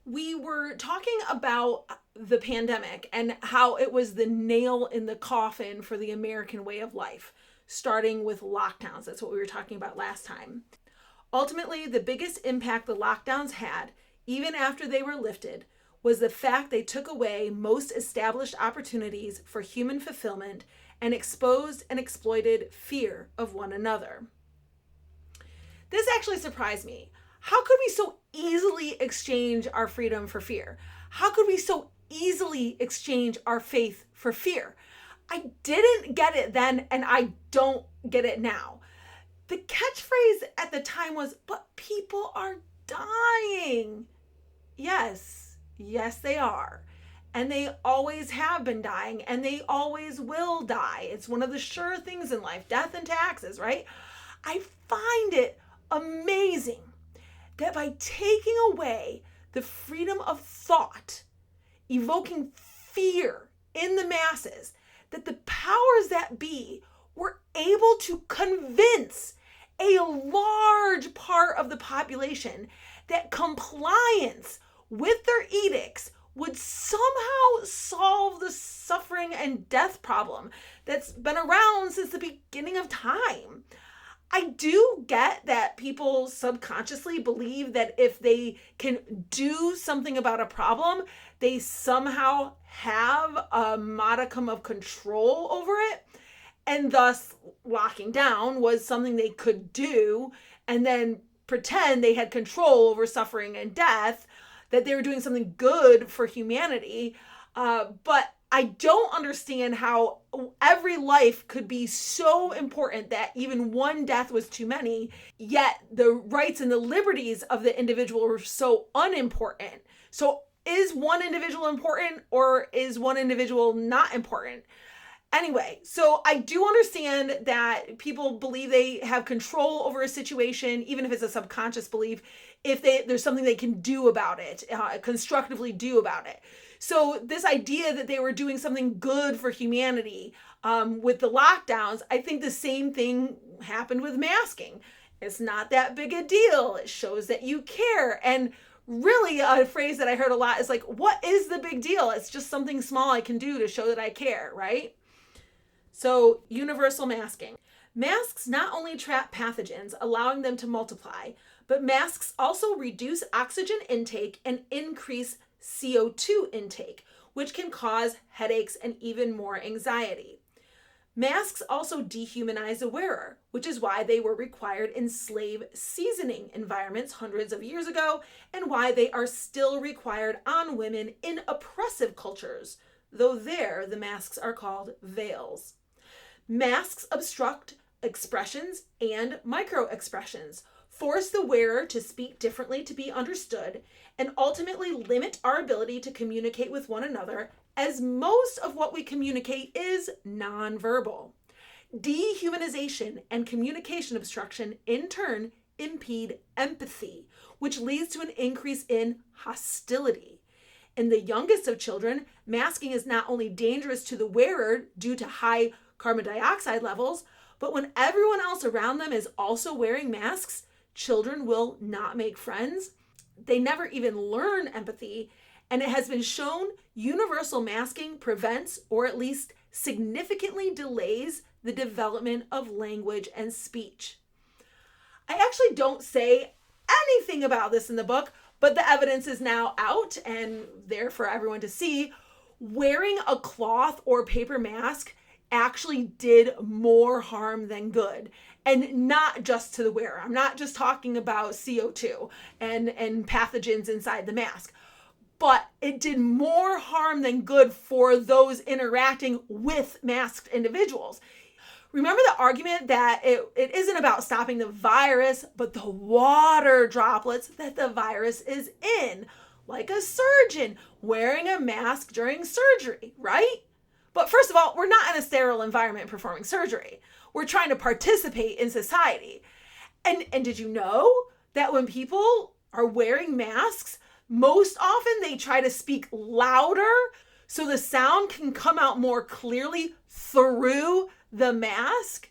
We were talking about the pandemic and how it was the nail in the coffin for the American way of life, starting with lockdowns. That's what we were talking about last time. Ultimately, the biggest impact the lockdowns had, even after they were lifted, was the fact they took away most established opportunities for human fulfillment and exposed and exploited fear of one another. This actually surprised me. How could we so easily exchange our freedom for fear? How could we so easily exchange our faith for fear? I didn't get it then, and I don't get it now. The catchphrase at the time was, but people are dying. Yes, they are. And they always have been dying, and they always will die. It's one of the sure things in life, death and taxes, right? I find it amazing that by taking away the freedom of thought, evoking fear in the masses, that the powers that be were able to convince a large part of the population that compliance with their edicts would somehow solve the suffering and death problem that's been around since the beginning of time. I do get that people subconsciously believe that if they can do something about a problem, they somehow have a modicum of control over it. And thus, locking down was something they could do and then pretend they had control over suffering and death, that they were doing something good for humanity. But I don't understand how every life could be so important that even one death was too many, yet the rights and the liberties of the individual were so unimportant. So is one individual important, or is one individual not important? Anyway, so I do understand that people believe they have control over a situation, even if it's a subconscious belief, if there's something they can do about it, constructively do about it. So this idea that they were doing something good for humanity with the lockdowns, I think the same thing happened with masking. It's not that big a deal. It shows that you care. And really a phrase that I heard a lot is like, what is the big deal? It's just something small I can do to show that I care, right? So universal masking. Masks not only trap pathogens, allowing them to multiply, but masks also reduce oxygen intake and increase CO2 intake, which can cause headaches and even more anxiety. Masks also dehumanize the wearer, which is why they were required in slave seasoning environments hundreds of years ago, and why they are still required on women in oppressive cultures, though there the masks are called veils. Masks obstruct expressions and micro-expressions, force the wearer to speak differently to be understood, and ultimately limit our ability to communicate with one another, as most of what we communicate is nonverbal. Dehumanization and communication obstruction in turn impede empathy, which leads to an increase in hostility. In the youngest of children, masking is not only dangerous to the wearer due to high carbon dioxide levels, but when everyone else around them is also wearing masks, children will not make friends. They never even learn empathy, and it has been shown universal masking prevents, or at least significantly delays, the development of language and speech. I actually don't say anything about this in the book, but the evidence is now out and there for everyone to see. Wearing a cloth or paper mask actually did more harm than good, and not just to the wearer. I'm not just talking about CO2 and pathogens inside the mask, but it did more harm than good for those interacting with masked individuals. Remember the argument that it isn't about stopping the virus, but the water droplets that the virus is in, like a surgeon wearing a mask during surgery, right? But first of all, we're not in a sterile environment performing surgery. We're trying to participate in society. And did you know that when people are wearing masks, most often they try to speak louder so the sound can come out more clearly through the mask?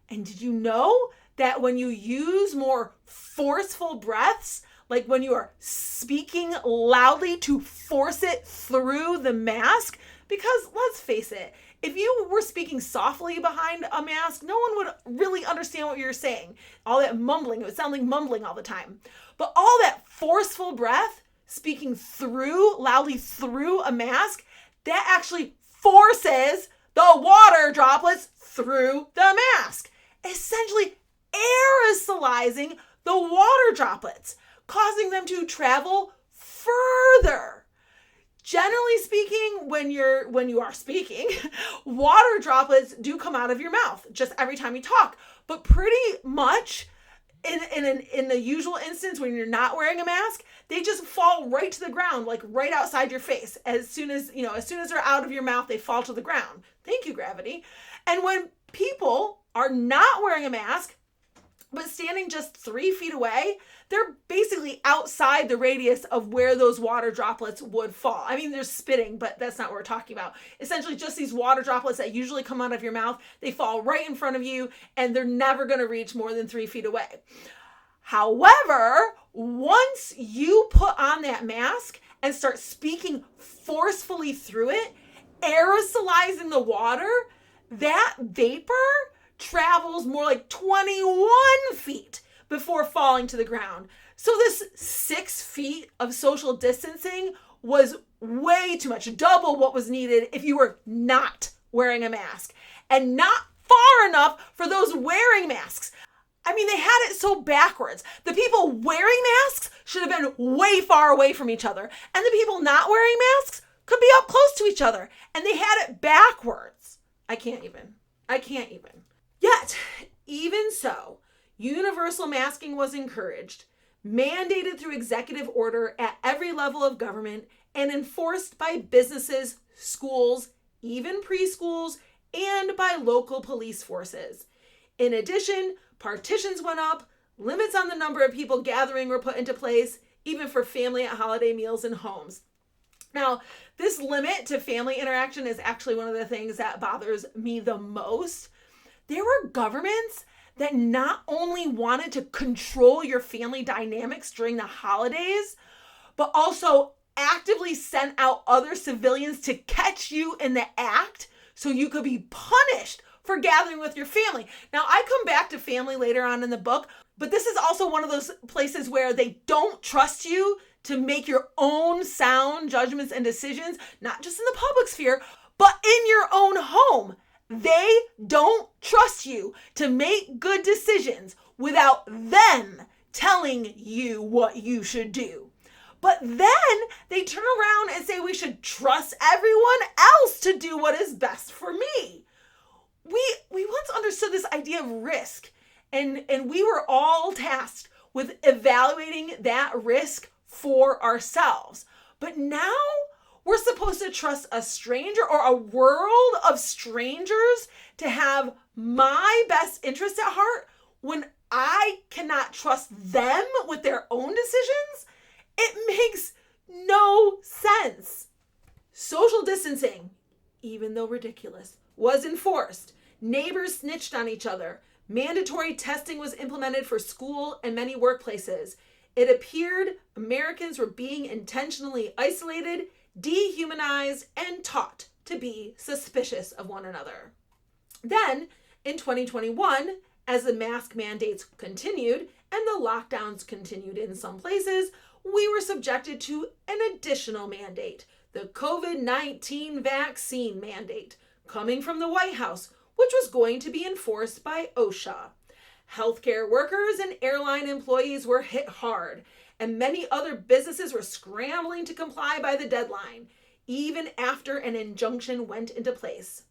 And did you know that when you use more forceful breaths, like when you are speaking loudly to force it through the mask. Because let's face it, if you were speaking softly behind a mask, no one would really understand what you're saying. All that mumbling, it would sound like mumbling all the time. But all that forceful breath, speaking loudly through a mask, that actually forces the water droplets through the mask, essentially aerosolizing the water droplets, causing them to travel further. Generally speaking, when you are speaking, water droplets do come out of your mouth just every time you talk. But pretty much in the usual instance when you're not wearing a mask, they just fall right to the ground, like right outside your face. As soon as they're out of your mouth, they fall to the ground. Thank you, gravity. And when people are not wearing a mask, but standing just 3 feet away, they're basically outside the radius of where those water droplets would fall. I mean, they're spitting, but that's not what we're talking about. Essentially, just these water droplets that usually come out of your mouth, they fall right in front of you, and they're never going to reach more than 3 feet away. However, once you put on that mask and start speaking forcefully through it, aerosolizing the water, that vapor travels more like 21 feet before falling to the ground. So this 6 feet of social distancing was way too much, double what was needed if you were not wearing a mask, and not far enough for those wearing masks. I mean, they had it so backwards. The people wearing masks should have been way far away from each other, and the people not wearing masks could be up close to each other, and they had it backwards. I can't even. Yet, even so, universal masking was encouraged, mandated through executive order at every level of government, and enforced by businesses, schools, even preschools, and by local police forces. In addition, partitions went up, limits on the number of people gathering were put into place, even for family at holiday meals and homes. Now, this limit to family interaction is actually one of the things that bothers me the most. There were governments that not only wanted to control your family dynamics during the holidays, but also actively sent out other civilians to catch you in the act so you could be punished for gathering with your family. Now, I come back to family later on in the book, but this is also one of those places where they don't trust you to make your own sound judgments and decisions, not just in the public sphere, but in your own home. They don't trust you to make good decisions without them telling you what you should do. But then they turn around and say we should trust everyone else to do what is best for me. We once understood this idea of risk, and we were all tasked with evaluating that risk for ourselves. But now we're supposed to trust a stranger or a world of strangers to have my best interest at heart when I cannot trust them with their own decisions? It makes no sense. Social distancing, even though ridiculous, was enforced. Neighbors snitched on each other. Mandatory testing was implemented for school and many workplaces. It appeared Americans were being intentionally isolated, dehumanized, and taught to be suspicious of one another. Then, in 2021, as the mask mandates continued and the lockdowns continued in some places, we were subjected to an additional mandate, the COVID-19 vaccine mandate, coming from the White House, which was going to be enforced by OSHA. Healthcare workers and airline employees were hit hard, and many other businesses were scrambling to comply by the deadline, even after an injunction went into place.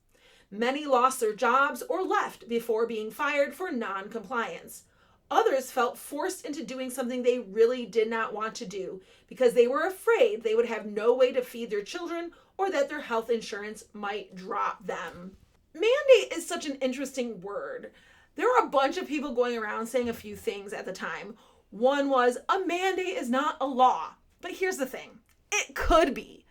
Many lost their jobs or left before being fired for non-compliance. Others felt forced into doing something they really did not want to do because they were afraid they would have no way to feed their children or that their health insurance might drop them. Mandate is such an interesting word. There were a bunch of people going around saying a few things at the time. One was, a mandate is not a law. But here's the thing. It could be.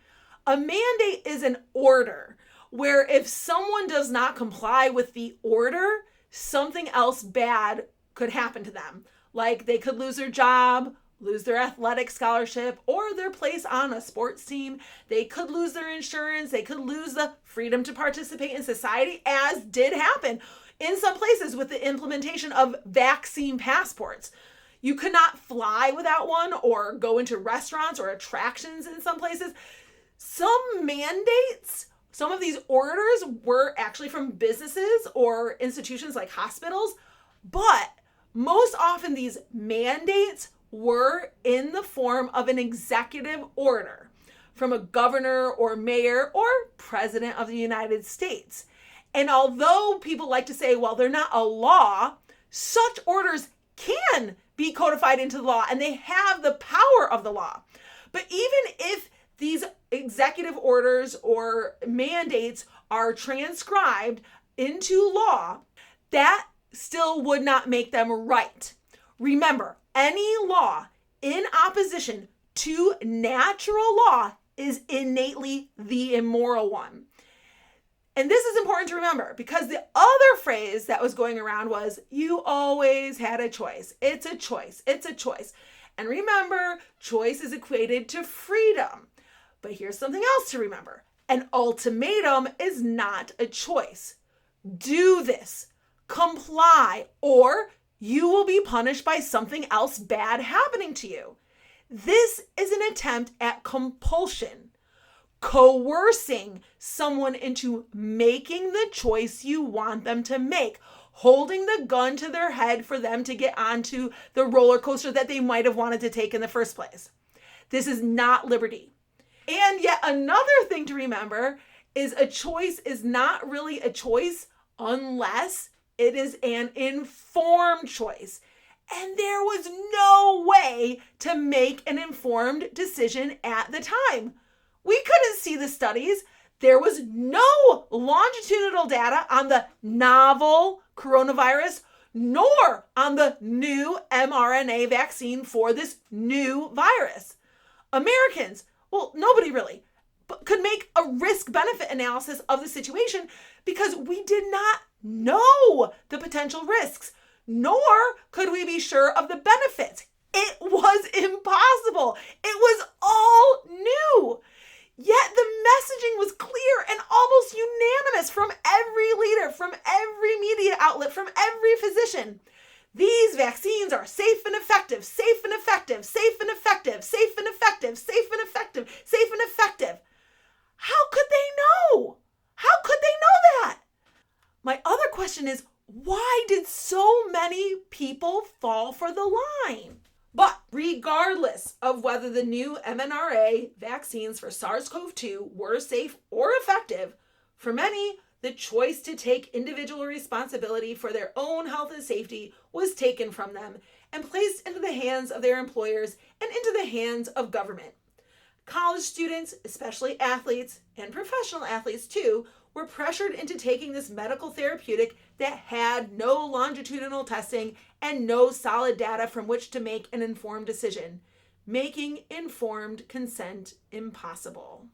A mandate is an order where if someone does not comply with the order, something else bad could happen to them. Like they could lose their job, lose their athletic scholarship or their place on a sports team. They could lose their insurance. They could lose the freedom to participate in society, as did happen in some places with the implementation of vaccine passports. You could not fly without one or go into restaurants or attractions in some places. Some mandates, some of these orders were actually from businesses or institutions like hospitals, but most often these mandates were in the form of an executive order from a governor or mayor or president of the United States. And although people like to say, well, they're not a law, such orders can be codified into the law and they have the power of the law. But even if these executive orders or mandates are transcribed into law, that still would not make them right. Remember, any law in opposition to natural law is innately the immoral one. And this is important to remember because the other phrase that was going around was, you always had a choice. It's a choice. It's a choice. And remember, choice is equated to freedom. But here's something else to remember. An ultimatum is not a choice. Do this, comply, or you will be punished by something else bad happening to you. This is an attempt at compulsion, coercing someone into making the choice you want them to make, holding the gun to their head for them to get onto the roller coaster that they might have wanted to take in the first place. This is not liberty. And yet another thing to remember is a choice is not really a choice unless it is an informed choice. And there was no way to make an informed decision at the time. We couldn't see the studies. There was no longitudinal data on the novel coronavirus, nor on the new mRNA vaccine for this new virus. Americans, well, nobody really, could make a risk-benefit analysis of the situation because we did not know the potential risks, nor could we be sure of the benefits. It was impossible. It was all new. Yet the messaging was clear and almost unanimous from every leader, from every media outlet, from every physician. These vaccines are safe and effective, safe and effective, safe and effective, safe and effective, safe and effective, safe and effective. How could they know? How could they know that? My other question is, why did so many people fall for the line? But regardless of whether the new mRNA vaccines for SARS-CoV-2 were safe or effective, for many, the choice to take individual responsibility for their own health and safety was taken from them and placed into the hands of their employers and into the hands of government. College students, especially athletes and professional athletes too, were pressured into taking this medical therapeutic that had no longitudinal testing and no solid data from which to make an informed decision, making informed consent impossible.